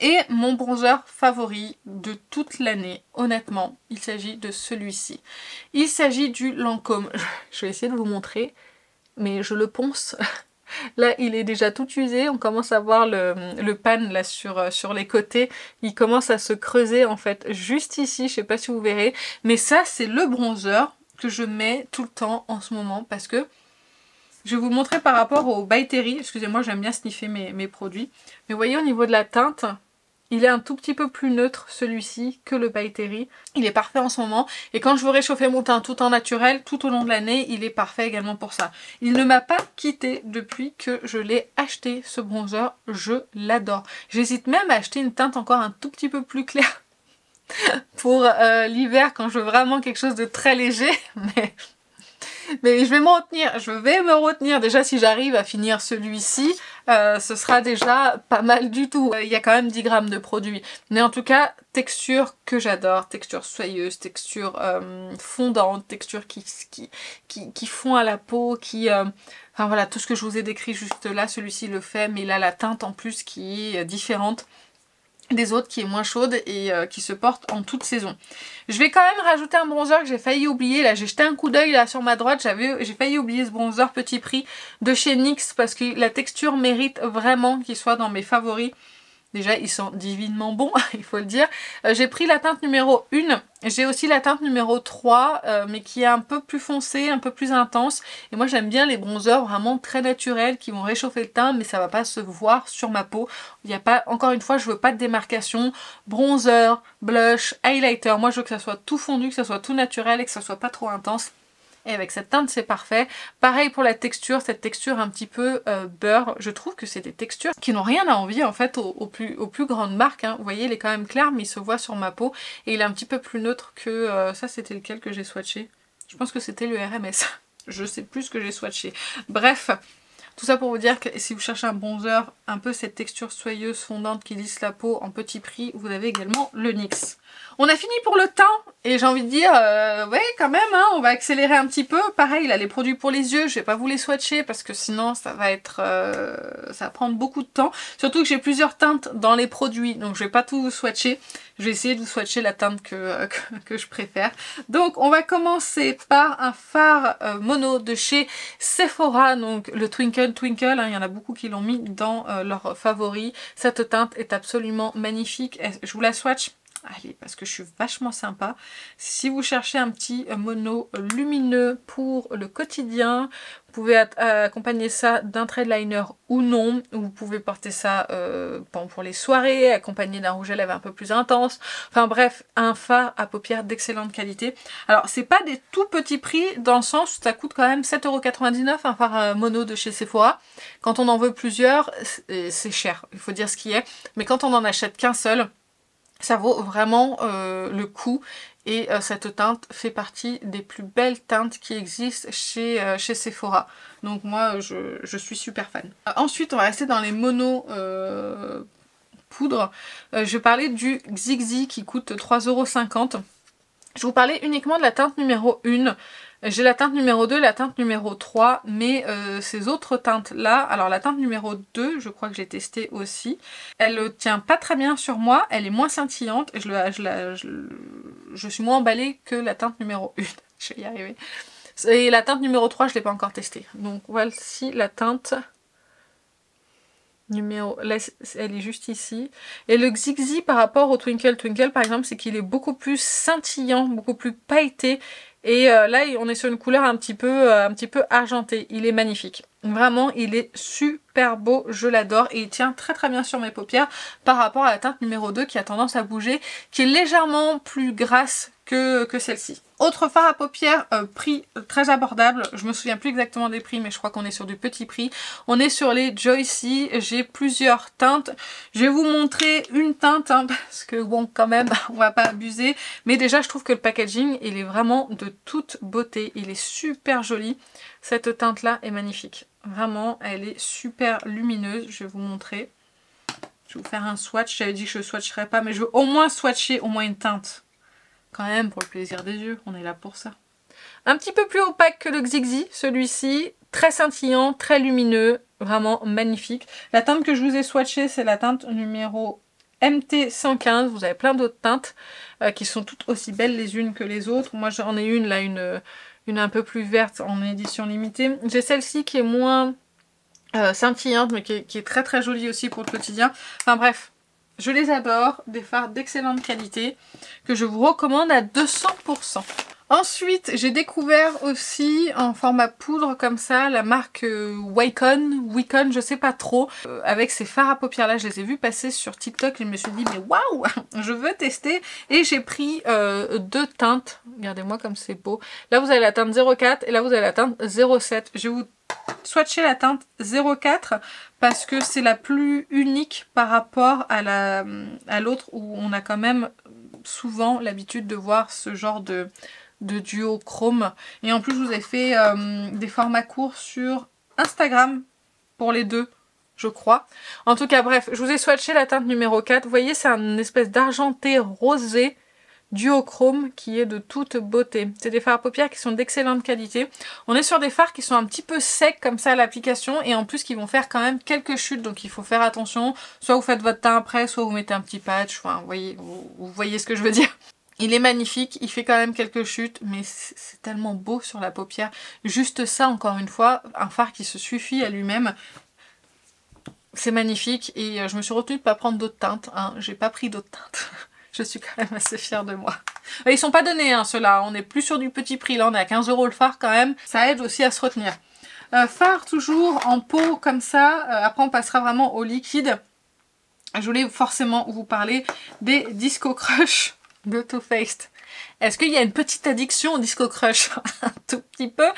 [SPEAKER 1] Et mon bronzer favori de toute l'année, honnêtement, il s'agit de celui-ci. Il s'agit du Lancôme. Je vais essayer de vous montrer, mais je le ponce. Là il est déjà tout usé, on commence à voir le pan là sur les côtés, il commence à se creuser en fait juste ici, je sais pas si vous verrez, mais ça c'est le bronzer que je mets tout le temps en ce moment parce que je vais vous montrer par rapport au By Terry, excusez-moi j'aime bien sniffer mes produits, mais vous voyez au niveau de la teinte, il est un tout petit peu plus neutre celui-ci que le By Terry. Il est parfait en ce moment. Et quand je veux réchauffer mon teint tout en naturel, tout au long de l'année, il est parfait également pour ça. Il ne m'a pas quitté depuis que je l'ai acheté ce bronzer. Je l'adore. J'hésite même à acheter une teinte encore un tout petit peu plus claire pour l'hiver quand je veux vraiment quelque chose de très léger. Mais je vais me retenir. Déjà, si j'arrive à finir celui-ci, ce sera déjà pas mal du tout. Il y a quand même 10 grammes de produit. Mais en tout cas, texture que j'adore. Texture soyeuse, texture fondante, texture qui fond à la peau, Enfin voilà, tout ce que je vous ai décrit juste là, celui-ci le fait, mais il a la teinte en plus qui est différente des autres, qui est moins chaude et qui se porte en toute saison. Je vais quand même rajouter un bronzer que j'ai failli oublier. Là, j'ai jeté un coup d'œil là sur ma droite. J'ai failli oublier ce bronzer petit prix de chez NYX parce que la texture mérite vraiment qu'il soit dans mes favoris. Déjà, ils sont divinement bons, il faut le dire. J'ai pris la teinte numéro 1. J'ai aussi la teinte numéro 3, mais qui est un peu plus foncée, un peu plus intense. Et moi, j'aime bien les bronzers vraiment très naturels, qui vont réchauffer le teint, mais ça va pas se voir sur ma peau. Il n'y a pas, encore une fois, je veux pas de démarcation. Bronzer, blush, highlighter. Moi, je veux que ça soit tout fondu, que ça soit tout naturel et que ça soit pas trop intense. Et avec cette teinte c'est parfait. Pareil pour la texture, cette texture un petit peu beurre. Je trouve que c'est des textures qui n'ont rien à envier en fait aux plus grandes marques. Hein. Vous voyez, il est quand même clair mais il se voit sur ma peau. Et il est un petit peu plus neutre que... ça c'était lequel que j'ai swatché? Je pense que c'était le RMS. Je sais plus ce que j'ai swatché. Bref, tout ça pour vous dire que si vous cherchez un bronzer, un peu cette texture soyeuse, fondante qui lisse la peau en petit prix, vous avez également le NYX. On a fini pour le teint et j'ai envie de dire, ouais quand même, hein, on va accélérer un petit peu. Pareil, là les produits pour les yeux, je vais pas vous les swatcher parce que sinon ça va être, ça va prendre beaucoup de temps. Surtout que j'ai plusieurs teintes dans les produits, donc je vais pas tout vous swatcher. Je vais essayer de vous swatcher la teinte que je préfère. Donc on va commencer par un fard mono de chez Sephora, donc le Twinkle Twinkle, hein, il y en a beaucoup qui l'ont mis dans leurs favoris. Cette teinte est absolument magnifique, je vous la swatch. Allez, parce que je suis vachement sympa. Si vous cherchez un petit mono lumineux pour le quotidien, vous pouvez accompagner ça d'un trade liner ou non. Vous pouvez porter ça pour les soirées, accompagné d'un rouge à lèvres un peu plus intense. Enfin bref, un fard à paupières d'excellente qualité. Alors, c'est pas des tout petits prix dans le sens où ça coûte quand même 7,99 € un fard mono de chez Sephora. Quand on en veut plusieurs, c'est cher, il faut dire ce qui est. Mais quand on n'en achète qu'un seul, ça vaut vraiment le coup et cette teinte fait partie des plus belles teintes qui existent chez Sephora. Donc moi je suis super fan. Ensuite on va rester dans les monos poudre. Je vais parler du Zigzi qui coûte 3,50 €. Je vous parlais uniquement de la teinte numéro 1. J'ai la teinte numéro 2, la teinte numéro 3, mais ces autres teintes-là, alors la teinte numéro 2, je crois que j'ai testé aussi, elle tient pas très bien sur moi, elle est moins scintillante, et je suis moins emballée que la teinte numéro 1, je vais y arriver. Et la teinte numéro 3, je l'ai pas encore testée. Donc voici la teinte numéro... Là, elle est juste ici. Et le Zigzi par rapport au Twinkle Twinkle, par exemple, c'est qu'il est beaucoup plus scintillant, beaucoup plus pailleté. Et là, on est sur une couleur un petit peu argentée. Il est magnifique. Vraiment, il est super beau. Je l'adore. Et il tient très très bien sur mes paupières par rapport à la teinte numéro 2 qui a tendance à bouger, qui est légèrement plus grasse que celle-ci. Autre fard à paupières, prix très abordable. Je me souviens plus exactement des prix, mais je crois qu'on est sur du petit prix. On est sur les Joycy. J'ai plusieurs teintes. Je vais vous montrer une teinte, hein, parce que bon, quand même, on va pas abuser. Mais déjà, je trouve que le packaging, il est vraiment de toute beauté. Il est super joli. Cette teinte-là est magnifique. Vraiment, elle est super lumineuse. Je vais vous montrer. Je vais vous faire un swatch. J'avais dit que je ne swatcherais pas, mais je veux au moins swatcher au moins une teinte. Quand même, pour le plaisir des yeux, on est là pour ça. Un petit peu plus opaque que le Zigzi, celui-ci. Très scintillant, très lumineux, vraiment magnifique. La teinte que je vous ai swatchée, c'est la teinte numéro MT115. Vous avez plein d'autres teintes qui sont toutes aussi belles les unes que les autres. Moi, j'en ai une, là, une un peu plus verte en édition limitée. J'ai celle-ci qui est moins scintillante, mais qui est très très jolie aussi pour le quotidien. Enfin bref. Je les adore, des fards d'excellente qualité que je vous recommande à 200%. Ensuite, j'ai découvert aussi en format poudre comme ça la marque Wicon, je sais pas trop, avec ces fards à paupières là. Je les ai vus passer sur TikTok et je me suis dit mais waouh, je veux tester. Et j'ai pris deux teintes. Regardez-moi comme c'est beau. Là vous avez la teinte 04 et là vous avez la teinte 07. Je vais vous swatcher la teinte 04 parce que c'est la plus unique par rapport à l'autre où on a quand même souvent l'habitude de voir ce genre de de duochrome. Et en plus, je vous ai fait des formats courts sur Instagram pour les deux, je crois. En tout cas, bref, je vous ai swatché la teinte numéro 4. Vous voyez, c'est une espèce d'argenté rosé duochrome qui est de toute beauté. C'est des fards à paupières qui sont d'excellente qualité. On est sur des fards qui sont un petit peu secs comme ça à l'application et en plus qui vont faire quand même quelques chutes, donc il faut faire attention. Soit vous faites votre teint après, soit vous mettez un petit patch. Enfin, vous voyez ce que je veux dire. Il est magnifique, il fait quand même quelques chutes, mais c'est tellement beau sur la paupière. Juste ça, encore une fois, un fard qui se suffit à lui-même. C'est magnifique et je me suis retenue de ne pas prendre d'autres teintes. Hein. J'ai pas pris d'autres teintes. Je suis quand même assez fière de moi. Ils sont pas donnés, hein, ceux-là. On est plus sur du petit prix. Là, on est à 15 € le fard quand même. Ça aide aussi à se retenir. Fard toujours en pot comme ça. Après, on passera vraiment au liquide. Je voulais forcément vous parler des Disco Crush de Too Faced. Est-ce qu'il y a une petite addiction au Disco Crush? Un tout petit peu.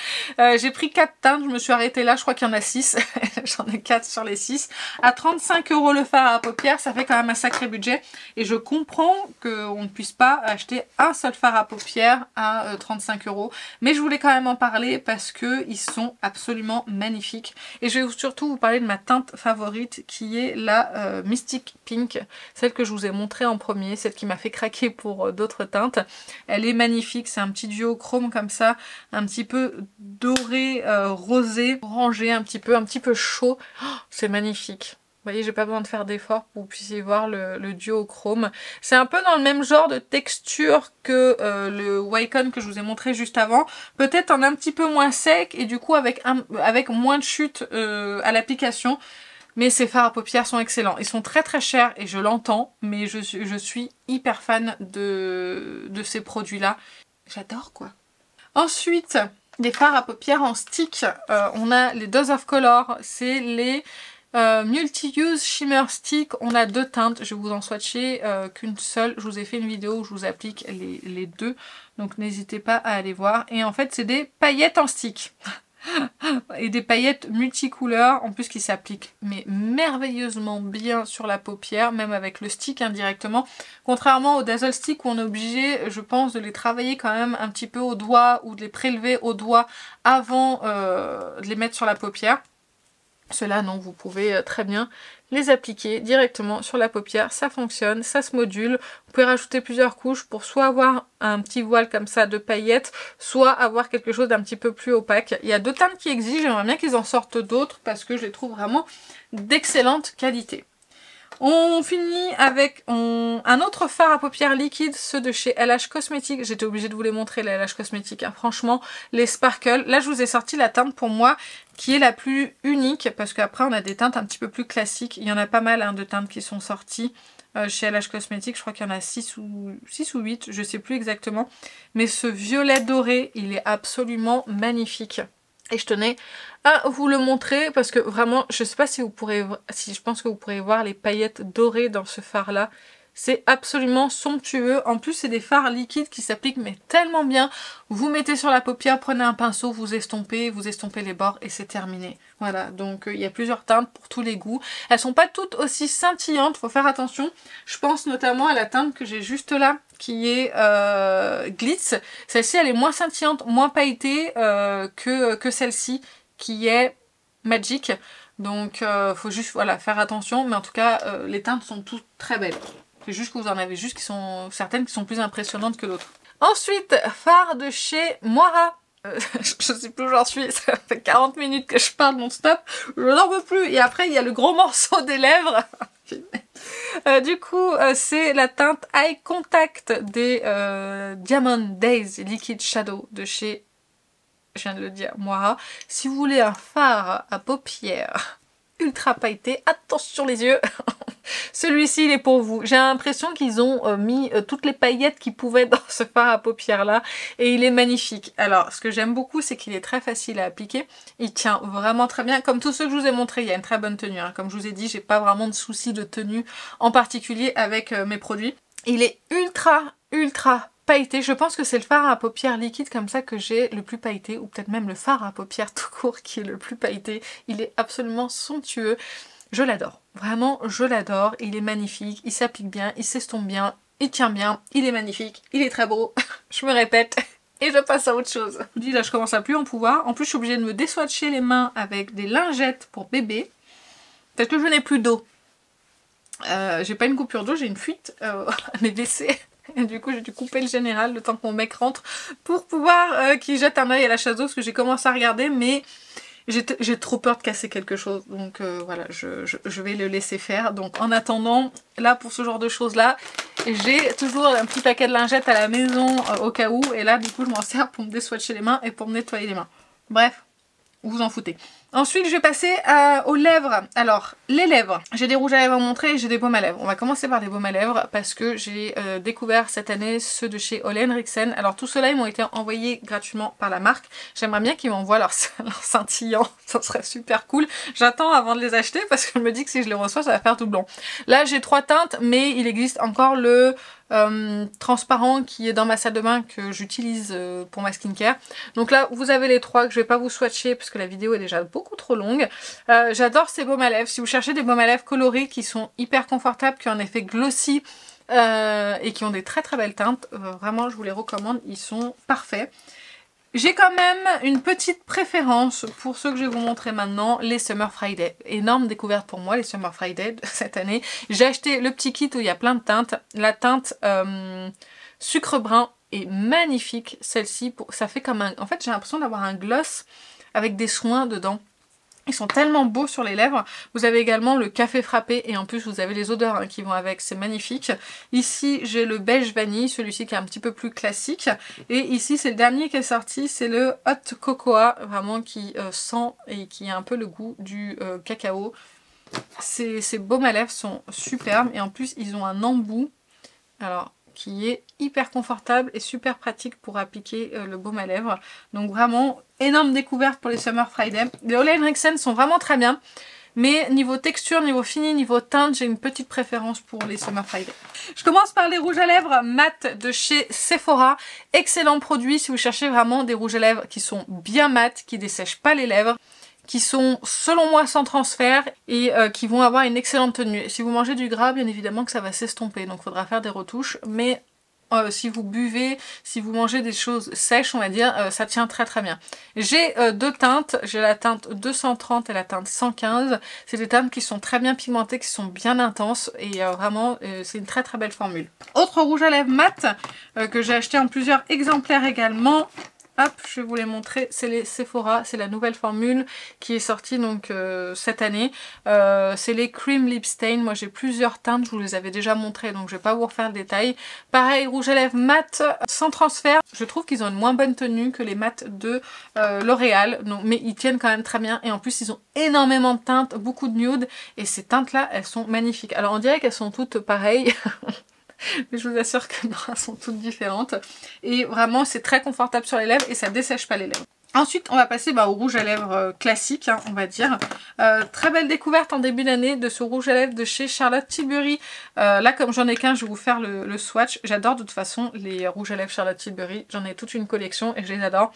[SPEAKER 1] J'ai pris 4 teintes, je me suis arrêtée là, je crois qu'il y en a 6. J'en ai 4 sur les 6. À 35 € le fard à paupières, ça fait quand même un sacré budget. Et je comprends qu'on ne puisse pas acheter un seul fard à paupières à 35 €. Mais je voulais quand même en parler parce qu'ils sont absolument magnifiques. Et je vais surtout vous parler de ma teinte favorite qui est la Mystic Pink. Celle que je vous ai montrée en premier, celle qui m'a fait craquer pour d'autres teintes. Elle est magnifique, c'est un petit duochrome comme ça, un petit peu doré, rosé, orangé, un petit peu chaud. Oh, c'est magnifique. Vous voyez, j'ai pas besoin de faire d'efforts pour que vous puissiez voir le duochrome. C'est un peu dans le même genre de texture que le Wycon que je vous ai montré juste avant. Peut-être un petit peu moins sec et du coup avec moins de chute à l'application. Mais ces fards à paupières sont excellents. Ils sont très très chers et je l'entends, mais je suis hyper fan de ces produits-là. J'adore quoi. Ensuite, des fards à paupières en stick. On a les Dose of Color. C'est les Multi-Use Shimmer Stick. On a 2 teintes. Je vais vous en swatcher qu'une seule. Je vous ai fait une vidéo où je vous applique les deux. Donc n'hésitez pas à aller voir. Et en fait, c'est des paillettes en stick. Et des paillettes multicouleurs en plus qui s'appliquent mais merveilleusement bien sur la paupière, même avec le stick indirectement, contrairement au Dazzle Stick où on est obligé, je pense, de les travailler quand même un petit peu au doigt ou de les prélever au doigt avant de les mettre sur la paupière. Ceux-là, non, vous pouvez très bien les appliquer directement sur la paupière, ça fonctionne, ça se module. Vous pouvez rajouter plusieurs couches pour soit avoir un petit voile comme ça de paillettes, soit avoir quelque chose d'un petit peu plus opaque. Il y a 2 teintes qui existent, j'aimerais bien qu'ils en sortent d'autres parce que je les trouve vraiment d'excellente qualité. On finit avec un autre fard à paupières liquide, ceux de chez LH Cosmetics. J'étais obligée de vous les montrer, les LH Cosmetics. Hein. Franchement, les sparkles. Là, je vous ai sorti la teinte pour moi qui est la plus unique parce qu'après, on a des teintes un petit peu plus classiques. Il y en a pas mal hein, de teintes qui sont sorties chez LH Cosmetics. Je crois qu'il y en a 6 ou 8, je sais plus exactement. Mais ce violet doré, il est absolument magnifique. Et je tenais à vous le montrer parce que vraiment, je sais pas si vous pourrez, je pense que vous pourrez voir les paillettes dorées dans ce fard là. C'est absolument somptueux. En plus, c'est des fards liquides qui s'appliquent mais tellement bien. Vous mettez sur la paupière, prenez un pinceau, vous estompez les bords et c'est terminé. Voilà, donc il y a plusieurs teintes pour tous les goûts. Elles sont pas toutes aussi scintillantes, faut faire attention. Je pense notamment à la teinte que j'ai juste là, qui est Glitz. Celle-ci, elle est moins scintillante, moins pailletée que celle-ci, qui est Magic. Donc, faut juste voilà, faire attention. Mais en tout cas, les teintes sont toutes très belles. C'est juste que vous en avez juste qui sont certaines qui sont plus impressionnantes que d'autres. Ensuite, fard de chez Moira. Je sais plus où j'en suis, ça fait 40 minutes que je parle non-stop, je n'en veux plus. Et après, il y a le gros morceau des lèvres. Du coup, c'est la teinte Eye Contact des Diamond Days Liquid Shadow de chez, je viens de le dire, Moira. Si vous voulez un fard à paupières ultra pailleté, attention les yeux. Celui-ci il est pour vous. J'ai l'impression qu'ils ont mis toutes les paillettes qu'ils pouvaient dans ce fard à paupières là et il est magnifique. Alors ce que j'aime beaucoup c'est qu'il est très facile à appliquer, il tient vraiment très bien comme tous ceux que je vous ai montrés, il y a une très bonne tenue hein. Comme je vous ai dit, j'ai pas vraiment de soucis de tenue en particulier avec mes produits. Il est ultra pailleté. Je pense que c'est le fard à paupières liquide comme ça que j'ai le plus pailleté, ou peut-être même le fard à paupières tout court qui est le plus pailleté. Il est absolument somptueux. Je l'adore. Vraiment, je l'adore. Il est magnifique, il s'applique bien, il s'estompe bien, il tient bien, il est magnifique, il est très beau. Je me répète. et je passe à autre chose. Je vous dis là je commence à plus en pouvoir. En plus je suis obligée de me déswatcher les mains avec des lingettes pour bébé. Parce que je n'ai plus d'eau. J'ai pas une coupure d'eau, j'ai une fuite à mes WC. Et du coup j'ai dû couper le général le temps que mon mec rentre pour pouvoir qu'il jette un œil à la chasse d'eau parce que j'ai commencé à regarder mais j'ai trop peur de casser quelque chose. Donc voilà, je vais le laisser faire. Donc en attendant, là pour ce genre de choses là, j'ai toujours un petit paquet de lingettes à la maison au cas où. Et là du coup je m'en sers pour me déswatcher les mains et pour me nettoyer les mains. Bref. Vous en foutez. Ensuite, je vais passer aux lèvres. Alors, les lèvres. J'ai des rouges à lèvres à montrer et j'ai des baumes à lèvres. On va commencer par les baumes à lèvres parce que j'ai découvert cette année ceux de chez Ole Henriksen. Alors, tout cela, ils m'ont été envoyés gratuitement par la marque. J'aimerais bien qu'ils m'envoient leur scintillant. Ça serait super cool. J'attends avant de les acheter parce que je me dis que si je les reçois, ça va faire doublon. Là, j'ai 3 teintes, mais il existe encore le transparent qui est dans ma salle de bain que j'utilise pour ma skincare. Donc là vous avez les 3 que je vais pas vous swatcher parce que la vidéo est déjà beaucoup trop longue. J'adore ces baumes à lèvres. Si vous cherchez des baumes à lèvres colorés qui sont hyper confortables, qui ont un effet glossy et qui ont des très belles teintes, vraiment je vous les recommande, ils sont parfaits. J'ai quand même une petite préférence pour ceux que je vais vous montrer maintenant, les Summer Friday. Énorme découverte pour moi, les Summer Friday de cette année. J'ai acheté le petit kit où il y a plein de teintes. La teinte sucre brun est magnifique, celle-ci. Ça fait comme un... En fait, j'ai l'impression d'avoir un gloss avec des soins dedans. Ils sont tellement beaux sur les lèvres. Vous avez également le café frappé et en plus vous avez les odeurs qui vont avec, c'est magnifique. Ici j'ai le beige vanille, celui-ci qui est un petit peu plus classique. Et ici c'est le dernier qui est sorti, c'est le hot cocoa, vraiment qui sent et qui a un peu le goût du cacao. Ces baumes à lèvres sont superbes et en plus ils ont un embout. Alors... qui est hyper confortable et super pratique pour appliquer le baume à lèvres. Donc vraiment, énorme découverte pour les Summer Friday. Les Ole Henriksen sont vraiment très bien. Mais niveau texture, niveau fini, niveau teinte, j'ai une petite préférence pour les Summer Friday. Je commence par les rouges à lèvres mat de chez Sephora. Excellent produit si vous cherchez vraiment des rouges à lèvres qui sont bien mat, qui ne dessèchent pas les lèvres, qui sont selon moi sans transfert et qui vont avoir une excellente tenue. Si vous mangez du gras, bien évidemment que ça va s'estomper, donc il faudra faire des retouches, mais si vous buvez, si vous mangez des choses sèches, on va dire, ça tient très bien. J'ai 2 teintes, j'ai la teinte 230 et la teinte 115, c'est des teintes qui sont très bien pigmentées, qui sont bien intenses et vraiment c'est une très belle formule. Autre rouge à lèvres mat que j'ai acheté en plusieurs exemplaires également. Hop, je vais vous les montrer, c'est les Sephora, c'est la nouvelle formule qui est sortie donc cette année. C'est les Cream Lip Stain, moi j'ai plusieurs teintes, je vous les avais déjà montrées donc je vais pas vous refaire le détail. Pareil, rouge à lèvres mat sans transfert, je trouve qu'ils ont une moins bonne tenue que les mats de L'Oréal, mais ils tiennent quand même très bien et en plus ils ont énormément de teintes, beaucoup de nude et ces teintes là elles sont magnifiques. Alors on dirait qu'elles sont toutes pareilles. Mais je vous assure que non, elles sont toutes différentes. Et vraiment, c'est très confortable sur les lèvres et ça dessèche pas les lèvres. Ensuite, on va passer au rouge à lèvres classique, hein, on va dire. Très belle découverte en début d'année de ce rouge à lèvres de chez Charlotte Tilbury. Là, comme j'en ai qu'un, je vais vous faire le swatch. J'adore de toute façon les rouges à lèvres Charlotte Tilbury. J'en ai toute une collection et je les adore.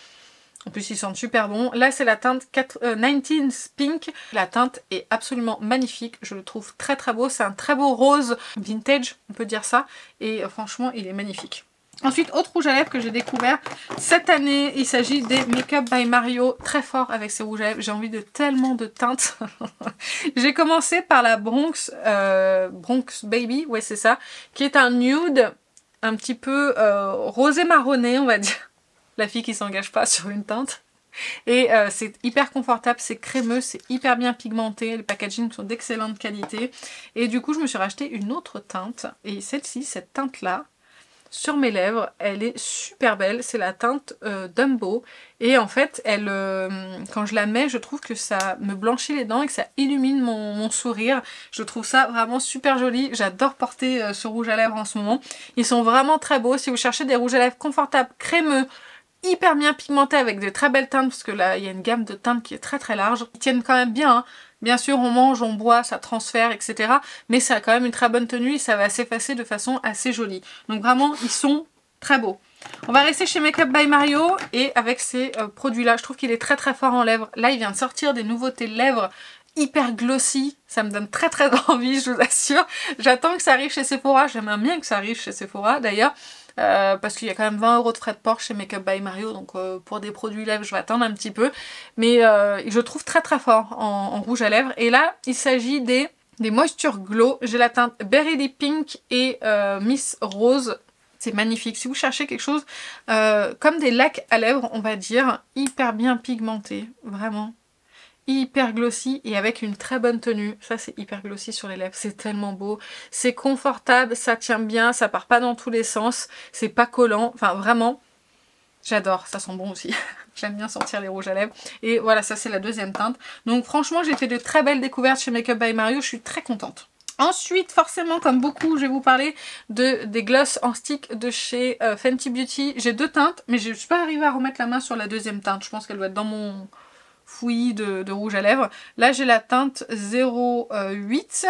[SPEAKER 1] En plus, ils sentent super bon. Là, c'est la teinte 19 Pink. La teinte est absolument magnifique. Je le trouve très beau. C'est un très beau rose vintage, on peut dire ça. Et franchement, il est magnifique. Ensuite, autre rouge à lèvres que j'ai découvert cette année, il s'agit des Make Up by Mario, très fort avec ces rouges à lèvres, j'ai envie de tellement de teintes. J'ai commencé par la Bronx Baby, ouais c'est ça, qui est un nude un petit peu rosé marronné on va dire. La fille qui s'engage pas sur une teinte. Et c'est hyper confortable, c'est crémeux, c'est hyper bien pigmenté, les packaging sont d'excellente qualité. Et du coup je me suis racheté une autre teinte, et celle-ci, cette teinte-là, sur mes lèvres, elle est super belle, c'est la teinte Dumbo. Et en fait, elle, quand je la mets, je trouve que ça me blanchit les dents et que ça illumine mon sourire. Je trouve ça vraiment super joli, j'adore porter ce rouge à lèvres en ce moment. Ils sont vraiment très beaux, si vous cherchez des rouges à lèvres confortables, crémeux, hyper bien pigmentés avec de très belles teintes, parce que là il y a une gamme de teintes qui est très large. Ils tiennent quand même bien, hein. Bien sûr on mange, on boit, ça transfère, etc. Mais ça a quand même une très bonne tenue et ça va s'effacer de façon assez jolie. Donc vraiment ils sont très beaux. On va rester chez Make Up by Mario et avec ces produits là, je trouve qu'il est très fort en lèvres. Là il vient de sortir des nouveautés lèvres hyper glossy, ça me donne très envie, je vous assure. J'attends que ça arrive chez Sephora, j'aimerais bien que ça arrive chez Sephora d'ailleurs. parce qu'il y a quand même 20 € de frais de port chez Make Up by Mario, donc pour des produits lèvres je vais attendre un petit peu, mais je trouve très très fort en rouge à lèvres. Et là il s'agit des Moisture Glow, j'ai la teinte Berry Pink et Miss Rose. C'est magnifique. Si vous cherchez quelque chose comme des lacs à lèvres, on va dire, hyper bien pigmenté, vraiment. Hyper glossy et avec une très bonne tenue. Ça c'est hyper glossy sur les lèvres, c'est tellement beau. C'est confortable, ça tient bien, ça part pas dans tous les sens, c'est pas collant. Enfin vraiment, j'adore, ça sent bon aussi. J'aime bien sentir les rouges à lèvres. Et voilà, ça c'est la deuxième teinte. Donc franchement, j'ai fait de très belles découvertes chez Make Up by Mario, je suis très contente. Ensuite, forcément, comme beaucoup, je vais vous parler des glosses en stick de chez Fenty Beauty. J'ai deux teintes, mais je ne suis pas arrivée à remettre la main sur la deuxième teinte. Je pense qu'elle doit être dans mon fouillis de rouge à lèvres. Là, j'ai la teinte 08,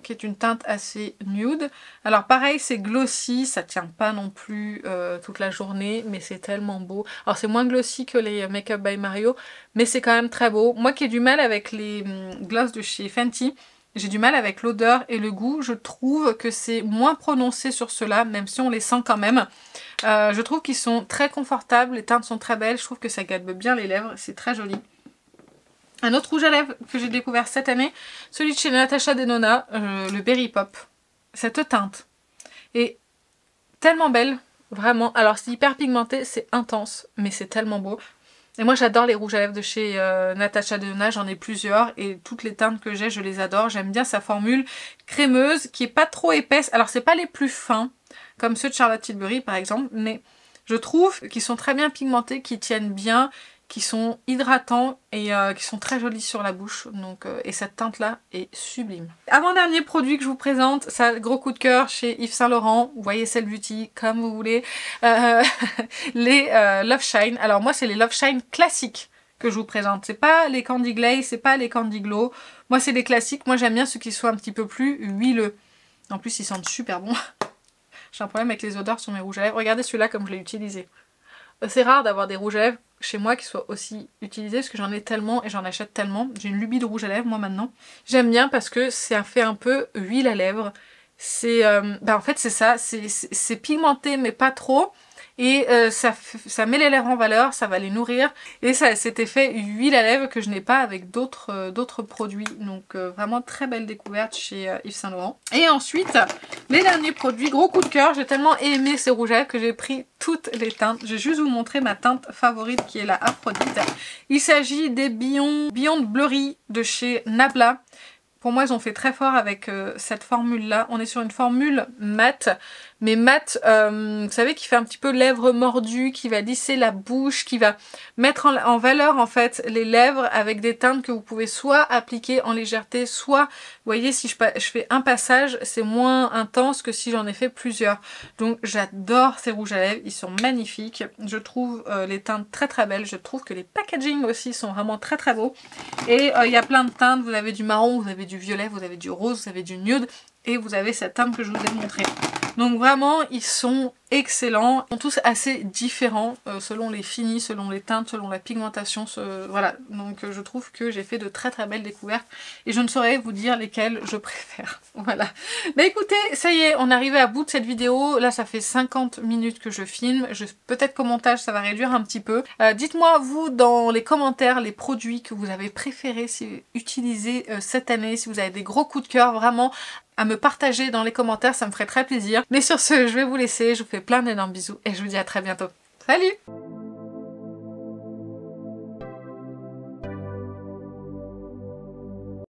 [SPEAKER 1] qui est une teinte assez nude. Alors pareil, c'est glossy, ça tient pas non plus toute la journée, mais c'est tellement beau. Alors c'est moins glossy que les Make Up by Mario, mais c'est quand même très beau. Moi qui ai du mal avec les glosses de chez Fenty, j'ai du mal avec l'odeur et le goût. Je trouve que c'est moins prononcé sur ceux-là, même si on les sent quand même. Je trouve qu'ils sont très confortables, les teintes sont très belles, je trouve que ça gâte bien les lèvres, c'est très joli. Un autre rouge à lèvres que j'ai découvert cette année, celui de chez Natasha Denona, le Berry Pop. Cette teinte est tellement belle, vraiment. Alors c'est hyper pigmenté, c'est intense, mais c'est tellement beau. Et moi j'adore les rouges à lèvres de chez Natasha Denona, j'en ai plusieurs et toutes les teintes que j'ai je les adore. J'aime bien sa formule crémeuse qui est pas trop épaisse. Alors c'est pas les plus fins comme ceux de Charlotte Tilbury par exemple, mais je trouve qu'ils sont très bien pigmentés, qui tiennent bien, qui sont hydratants et qui sont très jolis sur la bouche. Donc, et cette teinte là est sublime. Avant-dernier produit que je vous présente, ça gros coup de cœur chez Yves Saint Laurent, vous voyez Cell Beauty comme vous voulez, les Love Shine. Alors moi c'est les Love Shine classiques que je vous présente, c'est pas les Candy Glaze, c'est pas les Candy Glow, moi c'est les classiques. Moi j'aime bien ceux qui soient un petit peu plus huileux, en plus ils sentent super bon. J'ai un problème avec les odeurs sur mes rouges à lèvres, regardez celui-là comme je l'ai utilisé. C'est rare d'avoir des rouges à lèvres chez moi qui soient aussi utilisés parce que j'en ai tellement et j'en achète tellement. J'ai une lubie de rouge à lèvres moi maintenant. J'aime bien parce que ça fait un peu huile à lèvres. C'est en fait c'est ça, c'est pigmenté mais pas trop. Et ça met les lèvres en valeur, ça va les nourrir. Et ça a cet effet huile à lèvres que je n'ai pas avec d'autres produits. Donc vraiment très belle découverte chez Yves Saint Laurent. Et ensuite, les derniers produits, gros coup de cœur. J'ai tellement aimé ces rouges à lèvres que j'ai pris toutes les teintes. Je vais juste vous montrer ma teinte favorite qui est la Aphrodite. Il s'agit des Beyond Blurry de chez Nabla. Pour moi, ils ont fait très fort avec cette formule-là. On est sur une formule mat, mais mat, vous savez, qui fait un petit peu lèvres mordues, qui va lisser la bouche, qui va mettre en valeur en fait les lèvres avec des teintes que vous pouvez soit appliquer en légèreté, soit, vous voyez, si je fais un passage, c'est moins intense que si j'en ai fait plusieurs. Donc j'adore ces rouges à lèvres, ils sont magnifiques. Je trouve les teintes très très belles. Je trouve que les packaging aussi sont vraiment très très beaux. Et il y a plein de teintes, vous avez du marron, vous avez du violet, vous avez du rose, vous avez du nude et vous avez cette teinte que je vous ai montrée. Donc vraiment ils sont excellents, ils sont tous assez différents selon les finis, selon les teintes, selon la pigmentation, voilà. Donc je trouve que j'ai fait de très très belles découvertes et je ne saurais vous dire lesquelles je préfère. Voilà. Mais écoutez, ça y est, on est arrivé à bout de cette vidéo. Là ça fait 50 minutes que je filme, peut-être qu'au montage ça va réduire un petit peu. Dites-moi vous dans les commentaires les produits que vous avez préférés utiliser cette année, si vous avez des gros coups de cœur vraiment à me partager dans les commentaires, ça me ferait très plaisir. Mais sur ce, je vais vous laisser, je vous fais plein d'énormes bisous et je vous dis à très bientôt. Salut!